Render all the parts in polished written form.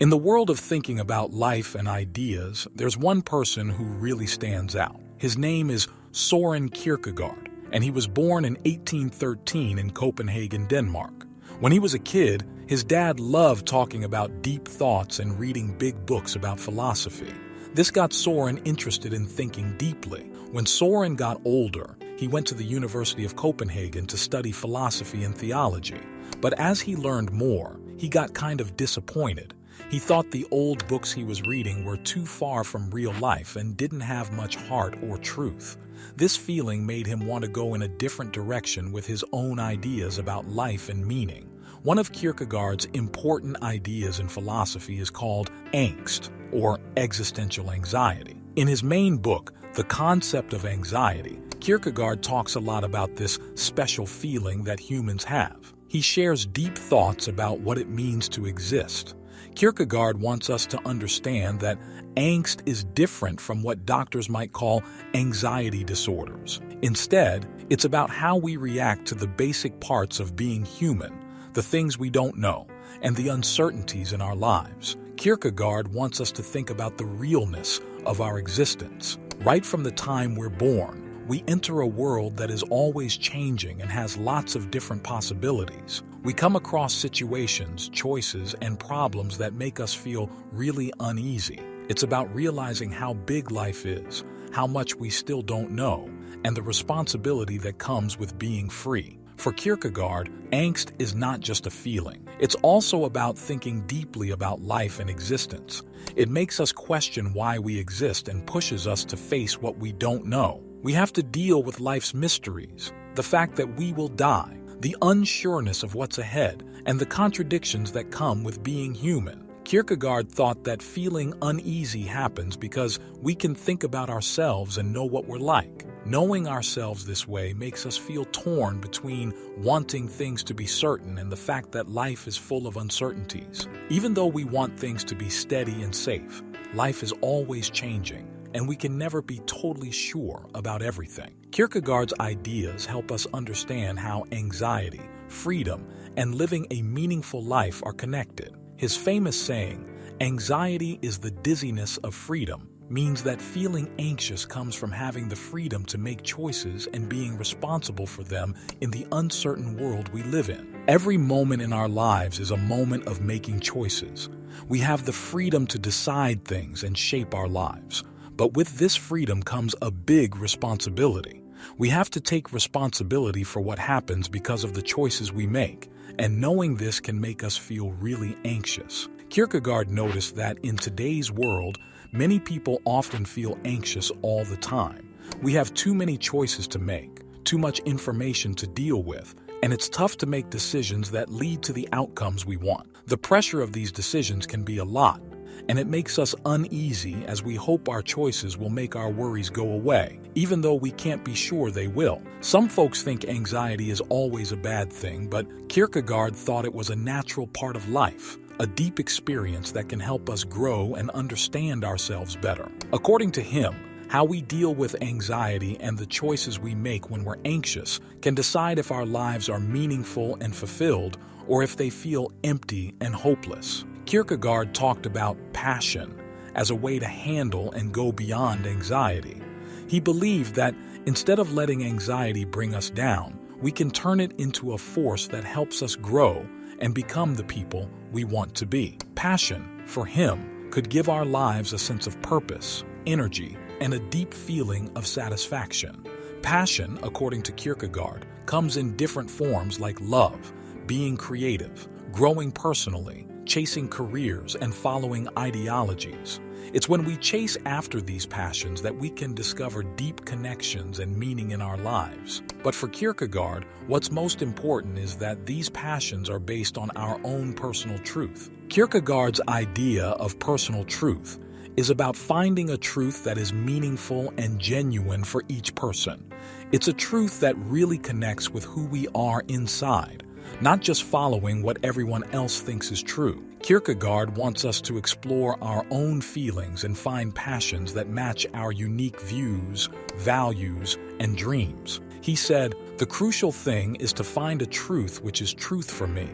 In the world of thinking about life and ideas, there's one person who really stands out. His name is Søren Kierkegaard, and he was born in 1813 in Copenhagen, Denmark. When he was a kid, his dad loved talking about deep thoughts and reading big books about philosophy. This got Søren interested in thinking deeply. When Søren got older, he went to the University of Copenhagen to study philosophy and theology. But as he learned more, he got kind of disappointed. He thought the old books he was reading were too far from real life and didn't have much heart or truth. This feeling made him want to go in a different direction with his own ideas about life and meaning. One of Kierkegaard's important ideas in philosophy is called angst, or existential anxiety. In his main book, The Concept of Anxiety, Kierkegaard talks a lot about this special feeling that humans have. He shares deep thoughts about what it means to exist. Kierkegaard wants us to understand that angst is different from what doctors might call anxiety disorders. Instead, it's about how we react to the basic parts of being human, the things we don't know, and the uncertainties in our lives. Kierkegaard wants us to think about the realness of our existence. Right from the time we're born, we enter a world that is always changing and has lots of different possibilities. We come across situations, choices, and problems that make us feel really uneasy. It's about realizing how big life is, how much we still don't know, and the responsibility that comes with being free. For Kierkegaard, angst is not just a feeling. It's also about thinking deeply about life and existence. It makes us question why we exist and pushes us to face what we don't know. We have to deal with life's mysteries, the fact that we will die, the unsureness of what's ahead, and the contradictions that come with being human. Kierkegaard thought that feeling uneasy happens because we can think about ourselves and know what we're like. Knowing ourselves this way makes us feel torn between wanting things to be certain and the fact that life is full of uncertainties. Even though we want things to be steady and safe, life is always changing, and we can never be totally sure about everything. Kierkegaard's ideas help us understand how anxiety, freedom, and living a meaningful life are connected. His famous saying, "Anxiety is the dizziness of freedom," means that feeling anxious comes from having the freedom to make choices and being responsible for them in the uncertain world we live in. Every moment in our lives is a moment of making choices. We have the freedom to decide things and shape our lives. But with this freedom comes a big responsibility. We have to take responsibility for what happens because of the choices we make, and knowing this can make us feel really anxious. Kierkegaard noticed that in today's world, many people often feel anxious all the time. We have too many choices to make, too much information to deal with, and it's tough to make decisions that lead to the outcomes we want. The pressure of these decisions can be a lot, and it makes us uneasy as we hope our choices will make our worries go away, even though we can't be sure they will. Some folks think anxiety is always a bad thing, but Kierkegaard thought it was a natural part of life, a deep experience that can help us grow and understand ourselves better. According to him, how we deal with anxiety and the choices we make when we're anxious can decide if our lives are meaningful and fulfilled or if they feel empty and hopeless. Kierkegaard talked about passion as a way to handle and go beyond anxiety. He believed that instead of letting anxiety bring us down, we can turn it into a force that helps us grow and become the people we want to be. Passion, for him, could give our lives a sense of purpose, energy, and a deep feeling of satisfaction. Passion, according to Kierkegaard, comes in different forms like love, being creative, growing personally, chasing careers, and following ideologies. It's when we chase after these passions that we can discover deep connections and meaning in our lives. But for Kierkegaard, what's most important is that these passions are based on our own personal truth. Kierkegaard's idea of personal truth is about finding a truth that is meaningful and genuine for each person. It's a truth that really connects with who we are inside, not just following what everyone else thinks is true. Kierkegaard wants us to explore our own feelings and find passions that match our unique views, values, and dreams. He said, "The crucial thing is to find a truth which is truth for me,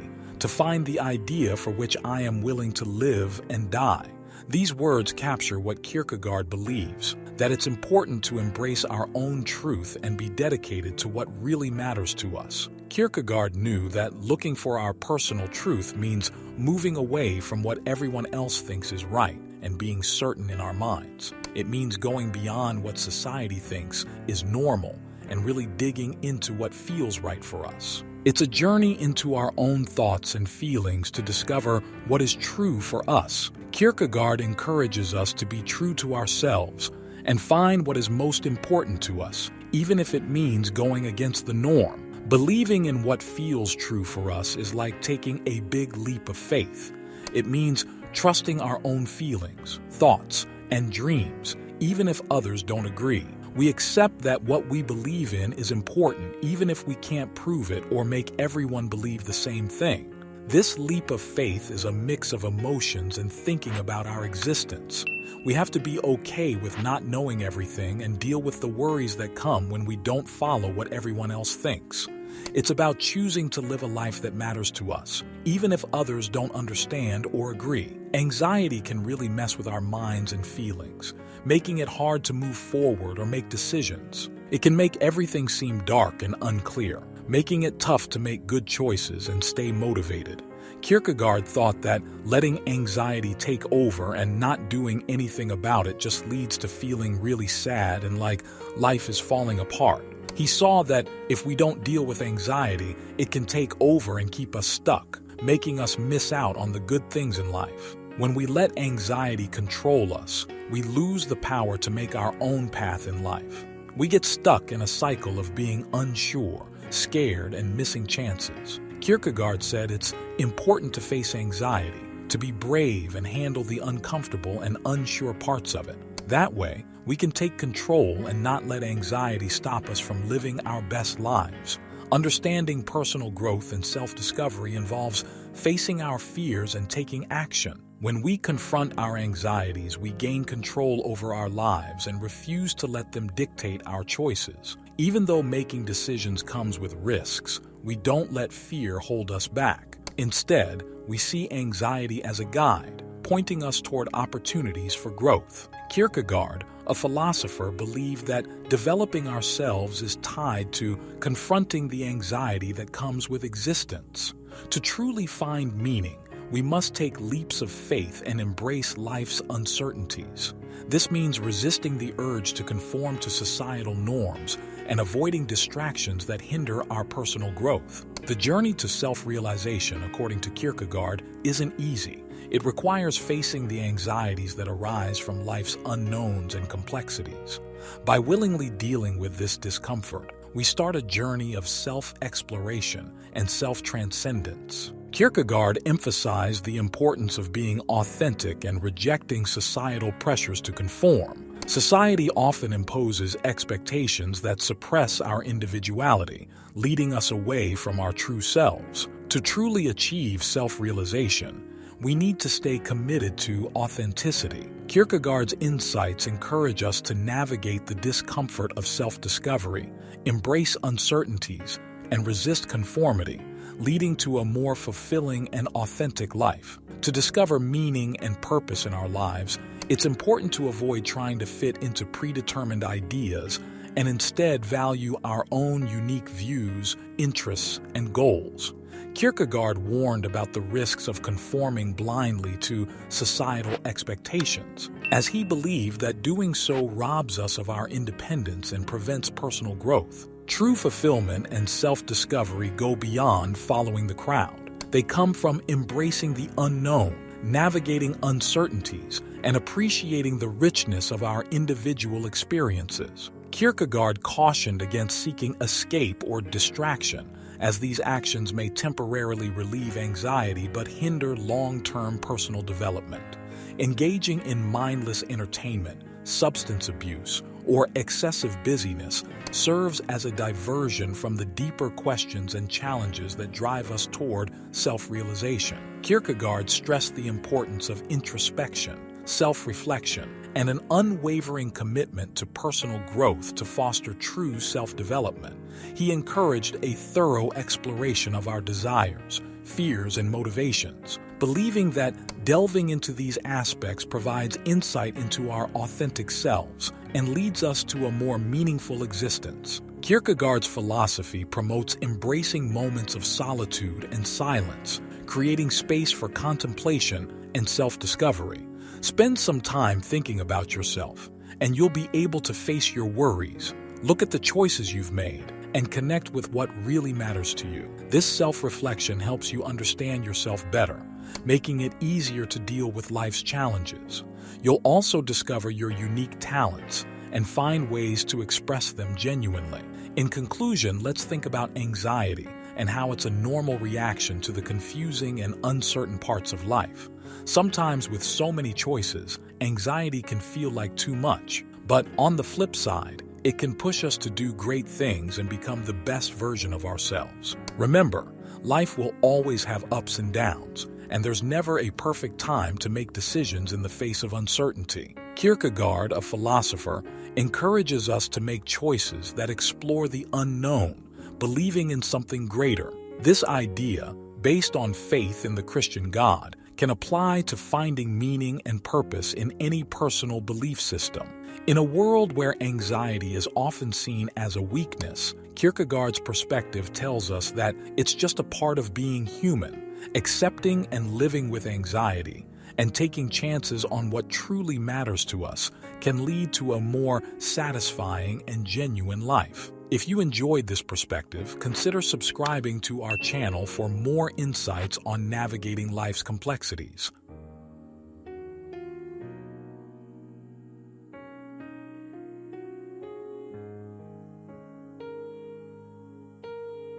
to find the idea for which I am willing to live and die. These words capture what Kierkegaard believes, that it's important to embrace our own truth and be dedicated to what really matters to us. Kierkegaard knew that looking for our personal truth means moving away from what everyone else thinks is right and being certain in our minds. It means going beyond what society thinks is normal and really digging into what feels right for us. It's a journey into our own thoughts and feelings to discover what is true for us. Kierkegaard encourages us to be true to ourselves and find what is most important to us, even if it means going against the norm. Believing in what feels true for us is like taking a big leap of faith. It means trusting our own feelings, thoughts, and dreams, even if others don't agree. We accept that what we believe in is important, even if we can't prove it or make everyone believe the same thing. This leap of faith is a mix of emotions and thinking about our existence. We have to be okay with not knowing everything and deal with the worries that come when we don't follow what everyone else thinks. It's about choosing to live a life that matters to us, even if others don't understand or agree. Anxiety can really mess with our minds and feelings, making it hard to move forward or make decisions. It can make everything seem dark and unclear, making it tough to make good choices and stay motivated. Kierkegaard thought that letting anxiety take over and not doing anything about it just leads to feeling really sad and like life is falling apart. He saw that if we don't deal with anxiety, it can take over and keep us stuck, making us miss out on the good things in life. When we let anxiety control us, we lose the power to make our own path in life. We get stuck in a cycle of being unsure, scared, and missing chances. Kierkegaard said it's important to face anxiety, to be brave and handle the uncomfortable and unsure parts of it. That way, we can take control and not let anxiety stop us from living our best lives. Understanding personal growth and self-discovery involves facing our fears and taking action. When we confront our anxieties, we gain control over our lives and refuse to let them dictate our choices. Even though making decisions comes with risks, we don't let fear hold us back. Instead, we see anxiety as a guide, pointing us toward opportunities for growth. Kierkegaard, a philosopher, believed that developing ourselves is tied to confronting the anxiety that comes with existence. To truly find meaning, we must take leaps of faith and embrace life's uncertainties. This means resisting the urge to conform to societal norms and avoiding distractions that hinder our personal growth. The journey to self-realization, according to Kierkegaard, isn't easy. It requires facing the anxieties that arise from life's unknowns and complexities. By willingly dealing with this discomfort, we start a journey of self-exploration and self-transcendence. Kierkegaard emphasized the importance of being authentic and rejecting societal pressures to conform. Society often imposes expectations that suppress our individuality, leading us away from our true selves. To truly achieve self-realization, we need to stay committed to authenticity. Kierkegaard's insights encourage us to navigate the discomfort of self-discovery, embrace uncertainties, and resist conformity, leading to a more fulfilling and authentic life. To discover meaning and purpose in our lives, it's important to avoid trying to fit into predetermined ideas and instead value our own unique views, interests, and goals. Kierkegaard warned about the risks of conforming blindly to societal expectations, as he believed that doing so robs us of our independence and prevents personal growth. True fulfillment and self-discovery go beyond following the crowd. They come from embracing the unknown, navigating uncertainties, and appreciating the richness of our individual experiences. Kierkegaard cautioned against seeking escape or distraction, as these actions may temporarily relieve anxiety but hinder long-term personal development. Engaging in mindless entertainment, substance abuse, or excessive busyness serves as a diversion from the deeper questions and challenges that drive us toward self-realization. Kierkegaard stressed the importance of introspection, self-reflection, and an unwavering commitment to personal growth to foster true self-development. He encouraged a thorough exploration of our desires, fears, and motivations, believing that delving into these aspects provides insight into our authentic selves and leads us to a more meaningful existence. Kierkegaard's philosophy promotes embracing moments of solitude and silence, creating space for contemplation and self-discovery. Spend some time thinking about yourself, and you'll be able to face your worries, look at the choices you've made, and connect with what really matters to you. This self-reflection helps you understand yourself better, making it easier to deal with life's challenges. You'll also discover your unique talents and find ways to express them genuinely. In conclusion, let's think about anxiety and how it's a normal reaction to the confusing and uncertain parts of life. Sometimes with so many choices, anxiety can feel like too much, but on the flip side, it can push us to do great things and become the best version of ourselves. Remember, life will always have ups and downs, and there's never a perfect time to make decisions in the face of uncertainty. Kierkegaard, a philosopher, encourages us to make choices that explore the unknown, believing in something greater. This idea, based on faith in the Christian God, can apply to finding meaning and purpose in any personal belief system. In a world where anxiety is often seen as a weakness, Kierkegaard's perspective tells us that it's just a part of being human. Accepting and living with anxiety and taking chances on what truly matters to us can lead to a more satisfying and genuine life. If you enjoyed this perspective, consider subscribing to our channel for more insights on navigating life's complexities.